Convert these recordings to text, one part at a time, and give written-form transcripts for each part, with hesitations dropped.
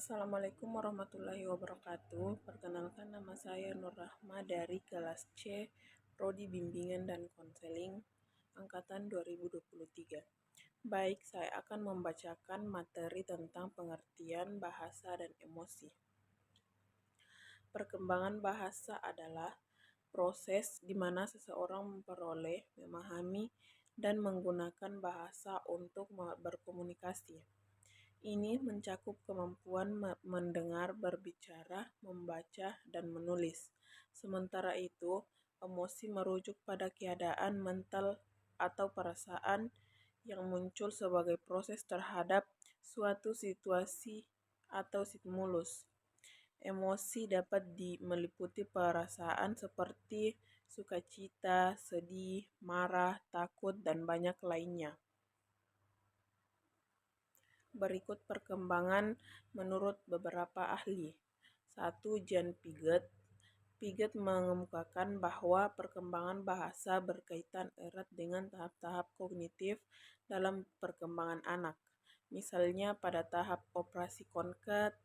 Assalamualaikum warahmatullahi wabarakatuh. Perkenalkan, nama saya Nur Rahma dari kelas C, Prodi Bimbingan dan Konseling, Angkatan 2023. Baik, saya akan membacakan materi tentang pengertian bahasa dan emosi. Perkembangan bahasa adalah proses di mana seseorang memperoleh, memahami, dan menggunakan bahasa untuk berkomunikasi. Ini mencakup kemampuan mendengar, berbicara, membaca, dan menulis. Sementara itu, emosi merujuk pada keadaan mental atau perasaan yang muncul sebagai proses terhadap suatu situasi atau stimulus. Emosi dapat meliputi perasaan seperti sukacita, sedih, marah, takut, dan banyak lainnya. Berikut perkembangan menurut beberapa ahli. 1. Jan Piaget. Piaget mengemukakan bahwa perkembangan bahasa berkaitan erat dengan tahap-tahap kognitif dalam perkembangan anak. Misalnya pada tahap operasi konkret,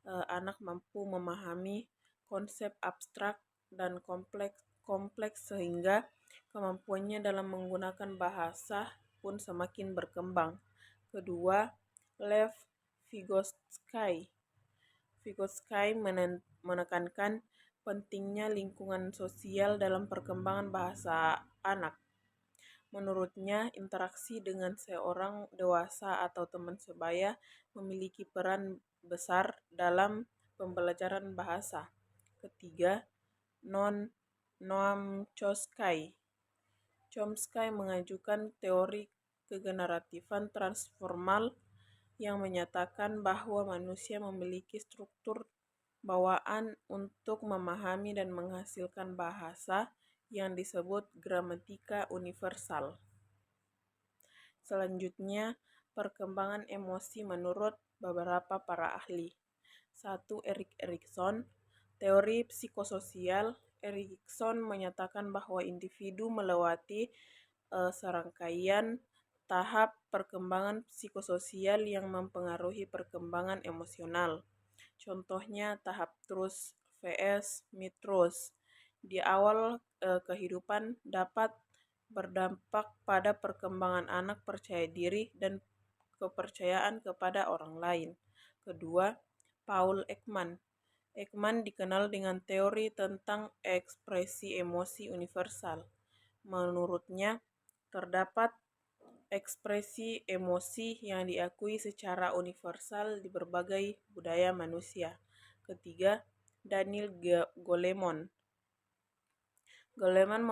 anak mampu memahami konsep abstrak dan kompleks sehingga kemampuannya dalam menggunakan bahasa pun semakin berkembang. Kedua, Lev Vygotsky. Vygotsky menekankan pentingnya lingkungan sosial dalam perkembangan bahasa anak. Menurutnya, interaksi dengan seorang dewasa atau teman sebaya memiliki peran besar dalam pembelajaran bahasa. Ketiga, Noam Chomsky. Chomsky mengajukan teori kegeneratifan transformal yang menyatakan bahwa manusia memiliki struktur bawaan untuk memahami dan menghasilkan bahasa yang disebut gramatika universal. Selanjutnya, perkembangan emosi menurut beberapa para ahli. 1. Erik Erikson. Teori psikososial. Erikson menyatakan bahwa individu melewati serangkaian tahap perkembangan psikososial yang mempengaruhi perkembangan emosional. Contohnya tahap trust vs mistrust. Di awal kehidupan dapat berdampak pada perkembangan anak percaya diri dan kepercayaan kepada orang lain. Kedua, Paul Ekman. Ekman dikenal dengan teori tentang ekspresi emosi universal. Menurutnya, terdapat ekspresi emosi yang diakui secara universal di berbagai budaya manusia. Ketiga, Daniel Goleman. Goleman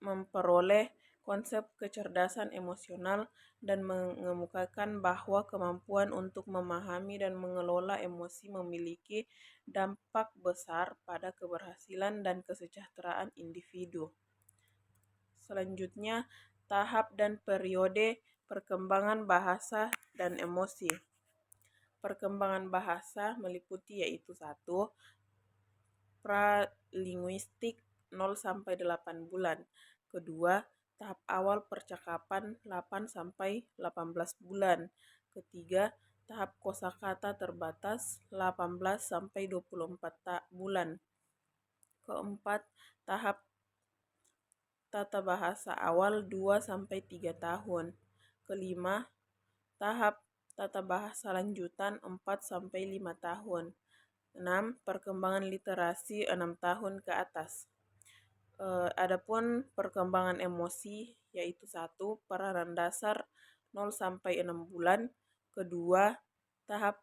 memperoleh konsep kecerdasan emosional dan mengemukakan bahwa kemampuan untuk memahami dan mengelola emosi memiliki dampak besar pada keberhasilan dan kesejahteraan individu. Selanjutnya, tahap dan periode perkembangan bahasa dan emosi. Perkembangan bahasa meliputi yaitu 1. Pralinguistik 0-8 bulan. Kedua, tahap awal percakapan 8-18 bulan. Ketiga, tahap kosakata terbatas 18-24 bulan. Keempat, tahap tata bahasa awal 2-3 tahun. Kelima, tahap tata bahasa lanjutan 4-5 tahun. 6. Perkembangan literasi 6 tahun ke atas. Adapun perkembangan emosi yaitu 1. Peranan dasar 0-6 bulan. Kedua, tahap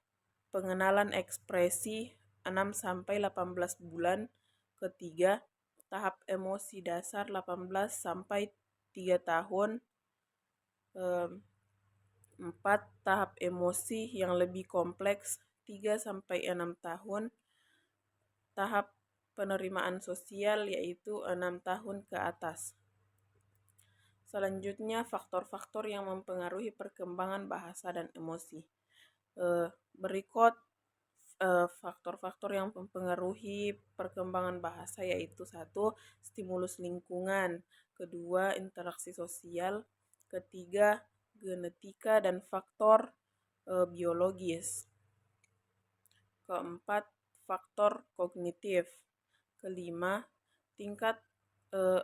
pengenalan ekspresi 6-18 bulan. Ketiga, tahap emosi dasar 18-3 tahun. 4. Tahap emosi yang lebih kompleks 3-6 tahun. Tahap penerimaan sosial yaitu 6 tahun ke atas. Selanjutnya, faktor-faktor yang mempengaruhi perkembangan bahasa dan emosi. Berikut faktor-faktor yang mempengaruhi perkembangan bahasa yaitu 1. Stimulus lingkungan. Kedua, interaksi sosial. Ketiga, genetika dan faktor biologis. Keempat, faktor kognitif. Kelima, tingkat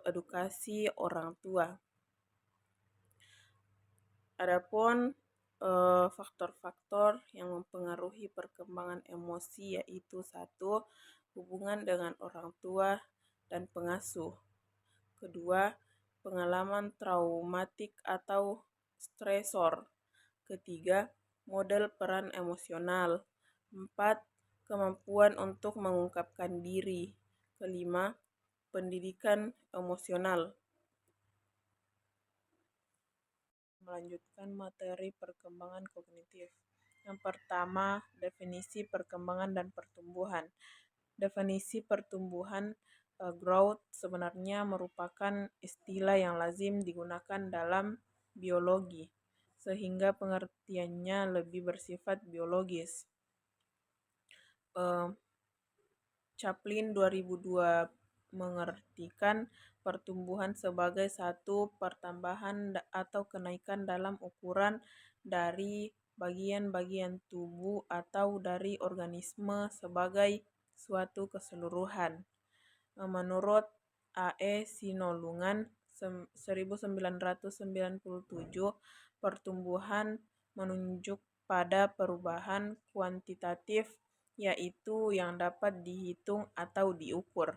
edukasi orang tua. Adapun faktor-faktor yang mempengaruhi perkembangan emosi yaitu 1. Hubungan dengan orang tua dan pengasuh. Kedua, pengalaman traumatik atau stresor. Ketiga, model peran emosional. 4. Kemampuan untuk mengungkapkan diri. Kelima, pendidikan emosional. Melanjutkan materi perkembangan kognitif. Yang pertama, definisi perkembangan dan pertumbuhan. Definisi pertumbuhan growth sebenarnya merupakan istilah yang lazim digunakan dalam biologi, sehingga pengertiannya lebih bersifat biologis. Chaplin 2002 mengartikan pertumbuhan sebagai satu pertambahan atau kenaikan dalam ukuran dari bagian-bagian tubuh atau dari organisme sebagai suatu keseluruhan. Menurut A.E. Sinolungan 1997, pertumbuhan menunjuk pada perubahan kuantitatif yaitu yang dapat dihitung atau diukur,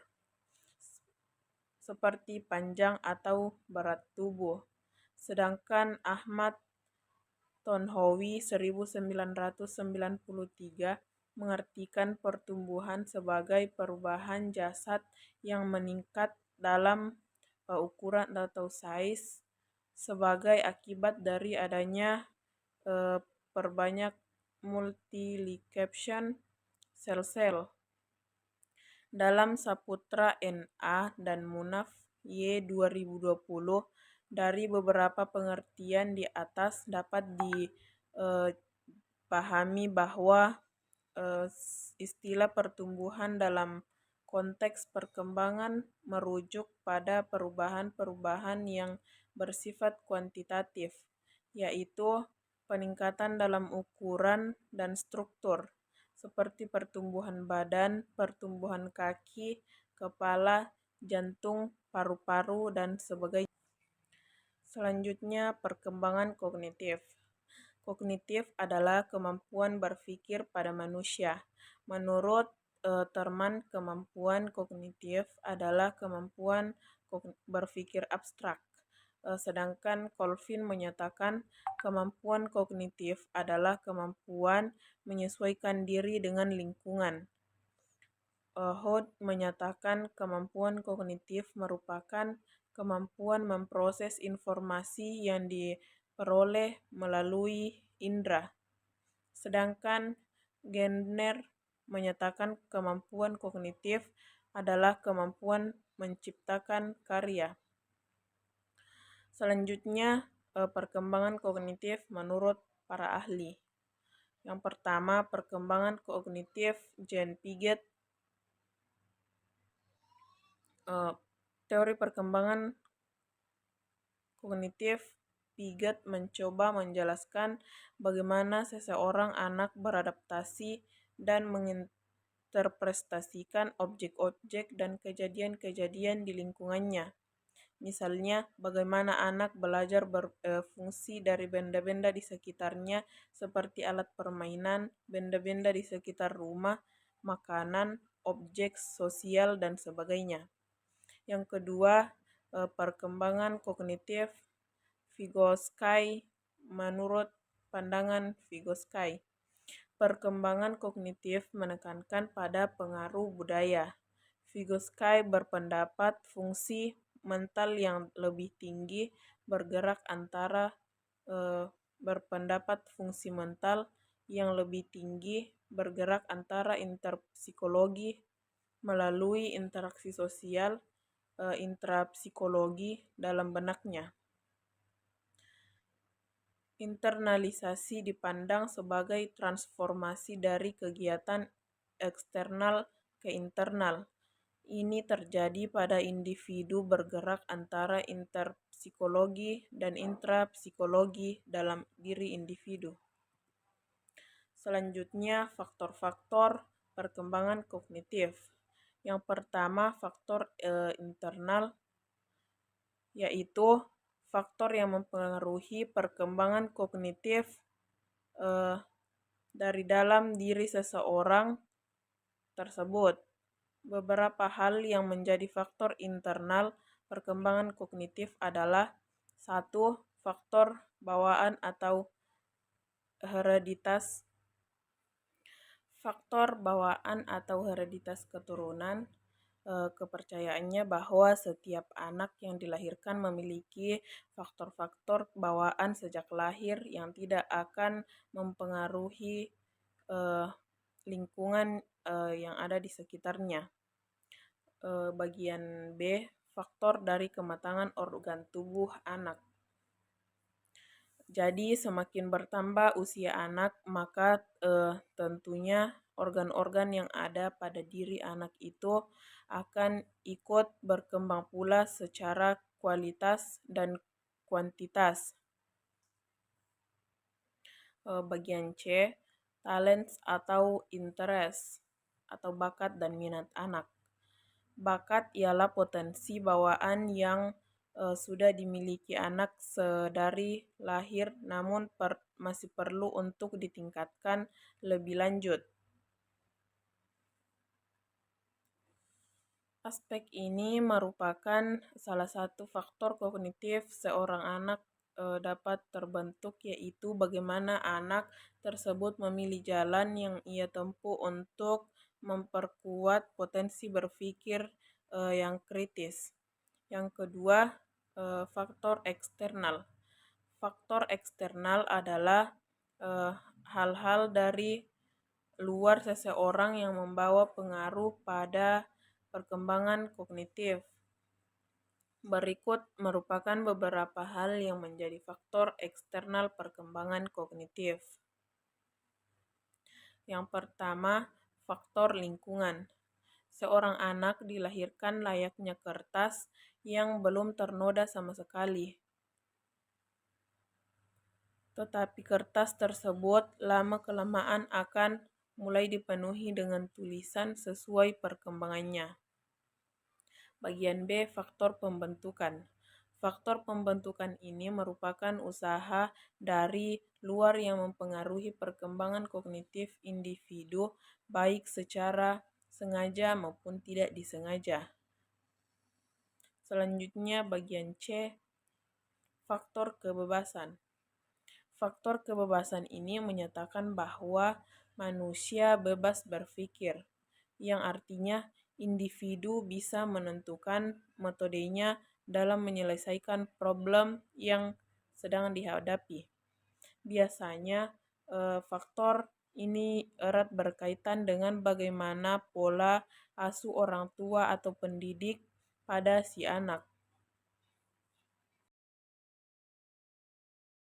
seperti panjang atau berat tubuh. Sedangkan Ahmad Tonhowi 1993 mengartikan pertumbuhan sebagai perubahan jasad yang meningkat dalam ukuran atau size sebagai akibat dari adanya perbanyak multiplication sel-sel. Dalam Saputra N.A. dan Munaf Y 2020, dari beberapa pengertian di atas dapat dipahami bahwa istilah pertumbuhan dalam konteks perkembangan merujuk pada perubahan-perubahan yang bersifat kuantitatif, yaitu peningkatan dalam ukuran dan struktur, seperti pertumbuhan badan, pertumbuhan kaki, kepala, jantung, paru-paru, dan sebagainya. Selanjutnya, perkembangan kognitif. Kognitif adalah kemampuan berpikir pada manusia. Menurut Terman, kemampuan kognitif adalah kemampuan berpikir abstrak. Sedangkan Colvin menyatakan kemampuan kognitif adalah kemampuan menyesuaikan diri dengan lingkungan. Hood menyatakan kemampuan kognitif merupakan kemampuan memproses informasi yang diperoleh melalui indera. Sedangkan Gardner menyatakan kemampuan kognitif adalah kemampuan menciptakan karya. Selanjutnya, perkembangan kognitif menurut para ahli. Yang pertama, perkembangan kognitif Jean Piaget. Teori perkembangan kognitif Piaget mencoba menjelaskan bagaimana seseorang anak beradaptasi dan menginterpretasikan objek-objek dan kejadian-kejadian di lingkungannya. Misalnya, bagaimana anak belajar berfungsi dari benda-benda di sekitarnya seperti alat permainan, benda-benda di sekitar rumah, makanan, objek sosial, dan sebagainya. Yang kedua, perkembangan kognitif Vygotsky. Menurut pandangan Vygotsky, perkembangan kognitif menekankan pada pengaruh budaya. Vygotsky berpendapat fungsi mental yang lebih tinggi bergerak antara interpsikologi melalui interaksi sosial, intrapsikologi dalam benaknya. Internalisasi dipandang sebagai transformasi dari kegiatan eksternal ke internal. Ini terjadi pada individu bergerak antara interpsikologi dan intrapsikologi dalam diri individu. Selanjutnya, faktor-faktor perkembangan kognitif. Yang pertama, faktor internal, yaitu faktor yang mempengaruhi perkembangan kognitif dari dalam diri seseorang tersebut. Beberapa hal yang menjadi faktor internal perkembangan kognitif adalah: satu, faktor bawaan atau hereditas. Faktor bawaan atau hereditas keturunan, kepercayaannya bahwa setiap anak yang dilahirkan memiliki faktor-faktor bawaan sejak lahir yang tidak akan mempengaruhi lingkungan yang ada di sekitarnya. Bagian B, faktor dari kematangan organ tubuh anak. Jadi semakin bertambah usia anak, maka tentunya organ-organ yang ada pada diri anak itu akan ikut berkembang pula secara kualitas dan kuantitas. Bagian C, talents atau interest atau bakat dan minat anak. Bakat ialah potensi bawaan yang sudah dimiliki anak sedari lahir, namun masih perlu untuk ditingkatkan lebih lanjut. Aspek ini merupakan salah satu faktor kognitif seorang anak dapat terbentuk, yaitu bagaimana anak tersebut memilih jalan yang ia tempuh untuk memperkuat potensi berpikir yang kritis. Yang kedua, faktor eksternal. Faktor eksternal adalah hal-hal dari luar seseorang yang membawa pengaruh pada perkembangan kognitif. Berikut merupakan beberapa hal yang menjadi faktor eksternal perkembangan kognitif. Yang pertama, faktor lingkungan. Seorang anak dilahirkan layaknya kertas yang belum ternoda sama sekali. Tetapi kertas tersebut lama-kelamaan akan mulai dipenuhi dengan tulisan sesuai perkembangannya. Bagian B, faktor pembentukan. Faktor pembentukan ini merupakan usaha dari luar yang mempengaruhi perkembangan kognitif individu, baik secara sengaja maupun tidak disengaja. Selanjutnya bagian C, faktor kebebasan. Faktor kebebasan ini menyatakan bahwa manusia bebas berpikir, yang artinya individu bisa menentukan metodenya dalam menyelesaikan problem yang sedang dihadapi. Biasanya faktor ini erat berkaitan dengan bagaimana pola asuh orang tua atau pendidik pada si anak.